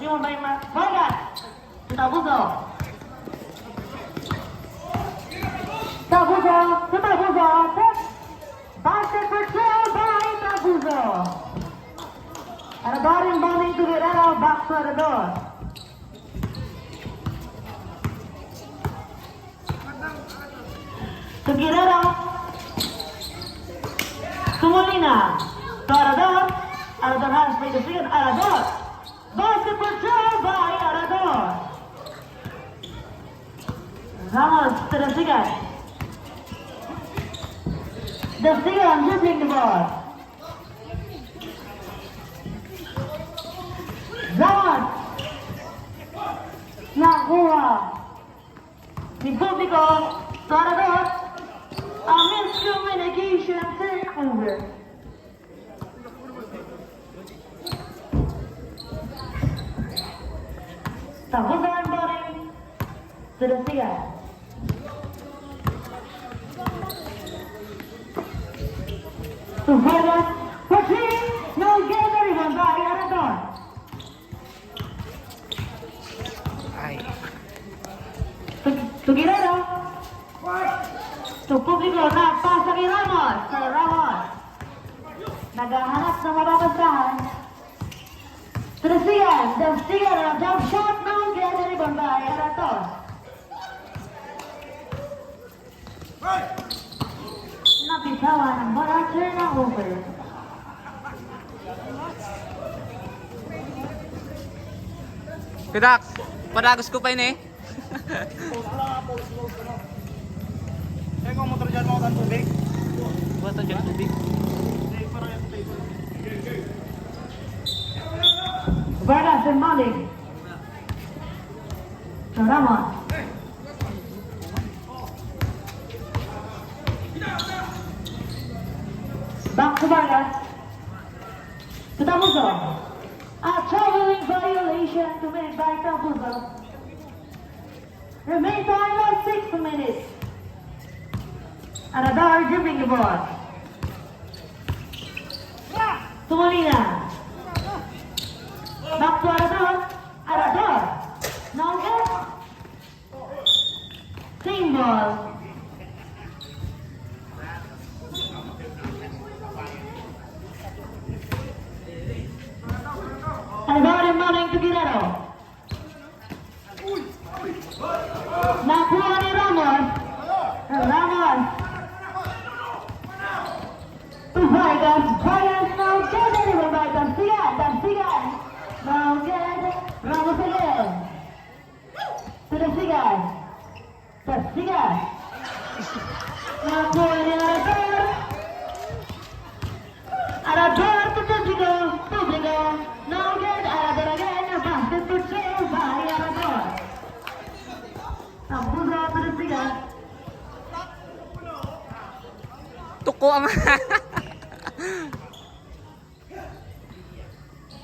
Simon Vargas. Tabuzo. Tabuzo. Basket for two by Tabuzo. Arador inbounding to Guerrero, back to Arador. To Guerrero. To Molina. To Arador. Arador has played the field. Arador. Basket for two by Arador. Ramos to the Sigan. The Sigan dribbling the ball. Ramos. Nakuha. Ni Publico. To Arador. A miscommunication turnover. Tabuzo inbounding to the Sigan. To Vargas, for three, no get everyone by Arador. Ay. To Guerrero. To Publico, nagpasa kay Ramos. Kay Ramos. Naghahanap ng mababasahan. To the Sigan, a jump shot, no get everyone by Arador. Napitawan ang bola, turnover. Kudak, padagos ko pa ini. Saya kau motor jalan mau kan tubig. Buat aja tubig. Vargas and Malik. To Ramos. Back to Vargas. To Tabuzo. A traveling violation committed by Tabuzo. Remain time of 6 minutes. Arador dribbling the ball. To Molina. Back to Arador. Arador. Now get. Same ball. Arador inbounding to Guerrero. Nakuha ni Ramos. Ramos. To Vargas. Vargas now get everyone by Sigan. Now get Ramos again. To the Sigan. Nakuha ni Arador. Arador to Publico. Now get Arador again. A basket for two by Arador. Tabuzo to the Sigan. Tuko ang...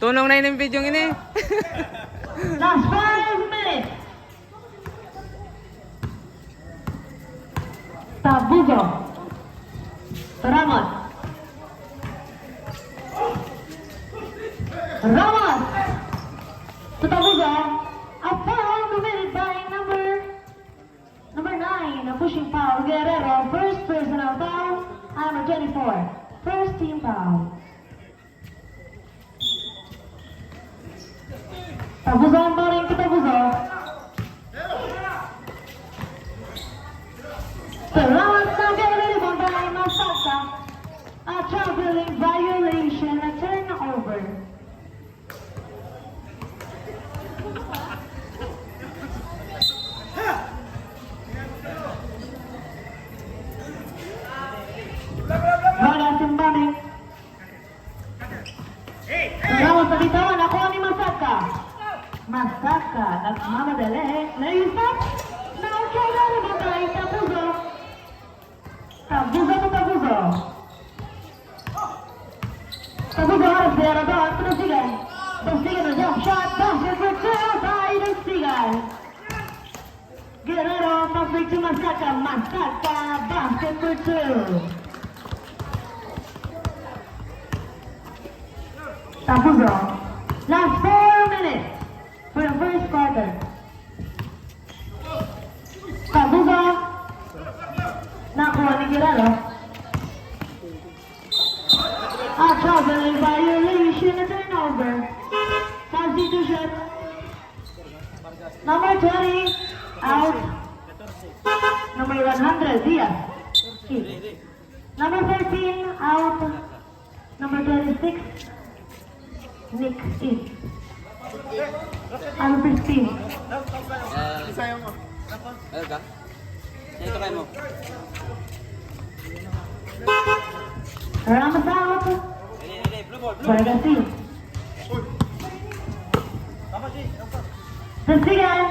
Tunong na yung video ini. Last 5 minutes. Tabuzo. Ramos. To Tabuzo. A foul committed by number 9. A pushing foul. Guerrero. First personal foul. Number 24. First team foul. Tabuzo inbounding to Tabuzo. The Ramos now get ready for by Masaka. A traveling violation, a turnover. Vargas inbounding. Ramos nabitawan, nakuha ni Masaka. Masaka, nagmamadali. Naisap. Now get ready for by Tabuzo. Tabuzo to Tabuzo. Tabuzo harus di Arador to the Sigan. The Sigan a jump shot, basket for two by the Sigan. Guerrero passing to Masaka. Basket for two. Tabuzo. Last 4 minutes. 20, out. Number 100, Diaz. In. Number 13, out. Number 26, Nick. In. Number 15. Ano ka? Ito kayo mo. Ramos out. Vargas in. Tersigan.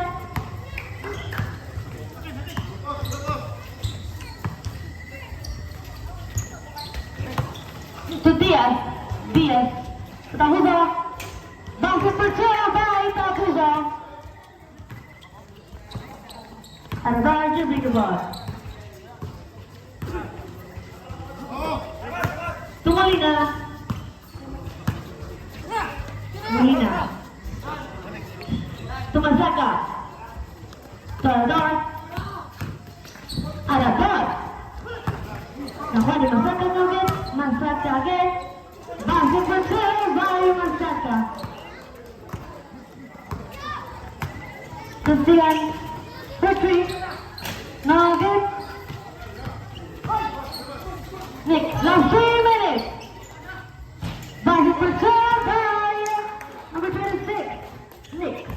To Diaz. Diaz. Tahuzo. Basket percaya by Tahuzo. Aradar dribbling the ball. To Molina. Molina. To Masaka. To Aradar. Aradar. Nakuha ni Masaka again. Masaka again. Basket percaya by Masaka. Tersigan. Retreat. Now again. Nick, last 3 minutes. Basket return by number 26, Nick.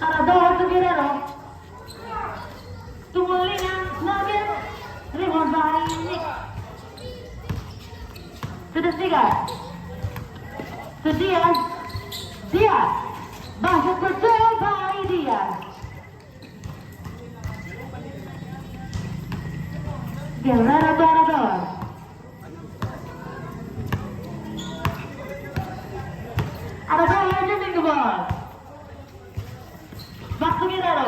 Arador to Guerrero. To Molina, Nugget. Rebound by Nick. To the cigar. To Diaz. Diaz. Basket return by Diaz. Guerrero to Arador. Arador dribbling the ball. Back to Guerrero.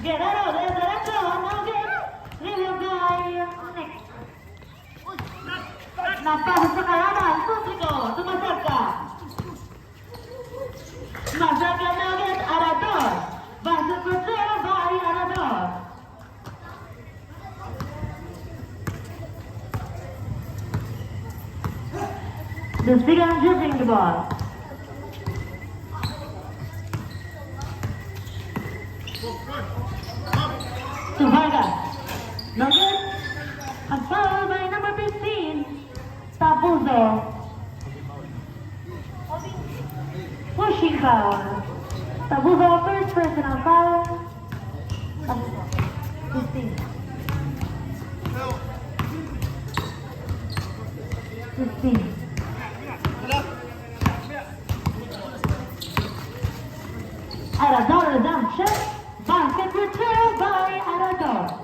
Guerrero, there's the left one. Now again. Rebound by Nick. Napasok sa kalaban. Publiko. Tumasaka. Masaka Nugget, Arador. Basket return by Arador. The Zigan dribbling the ball. To Vargas. Nugget. A foul by number 15. Tabuzo. Pushing foul. Tabuzo, first personal foul. Tabuzo. 15. 15. Arador redemption. Basket return by Arador.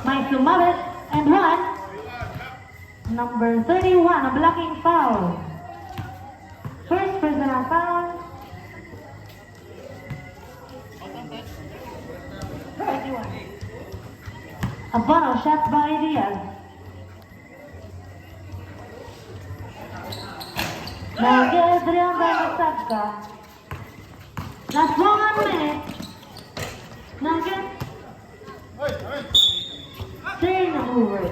Mike Sumalet and one. Number 31, a blocking foul. First personal foul. 31. A bottle shot by Diaz. Nugget drill by Masaka. Last 1 minute. Nugget. Turnover.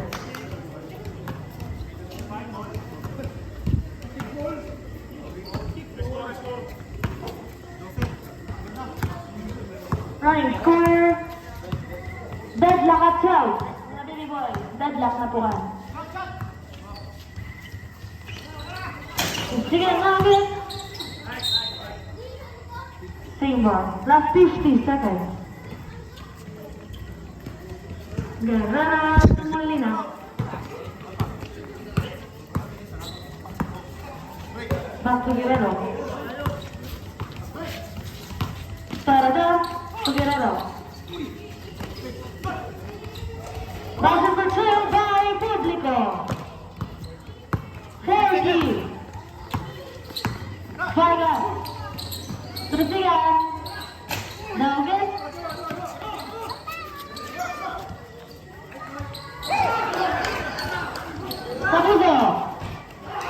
Running score. Deadlock at 12. Sabi ni Boy, deadlock na pukan. Sige, Nugget. Same ball. Last 50 seconds. Guerrero to Molina. Back to Guerrero. Arador to Guerrero. Basket return by Publico. 40. Vargas. Tersigan. Nugget. Tabuzo.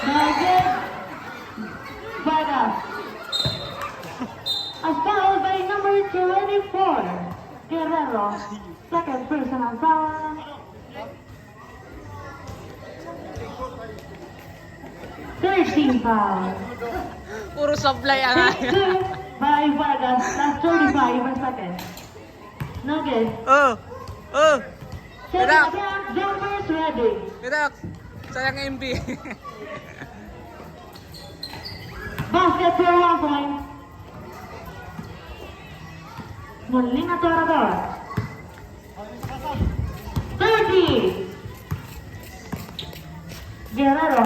Nugget. ng foul. 13 foul. Puro supply ang Take 2 by Vargas. Last 35 seconds. No good. Oh! Second Gerak. attempt, jumpers ready. Gerak! Sayang MB. Basket for 1 point. Muling atorador. 30. Guerrero.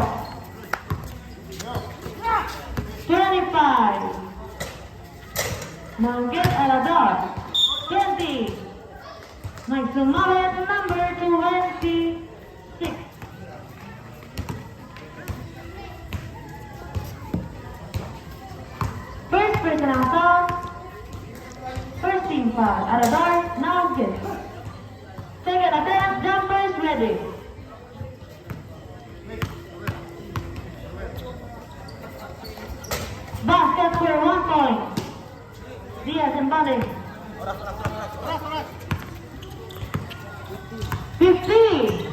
25. Mangget Alador. 20. Mike Sumaret, number 26. First personal foul. First team foul. Alador, now good. Second attempt, jumpers ready. Basket for 1 point. Diaz and Bale. 50.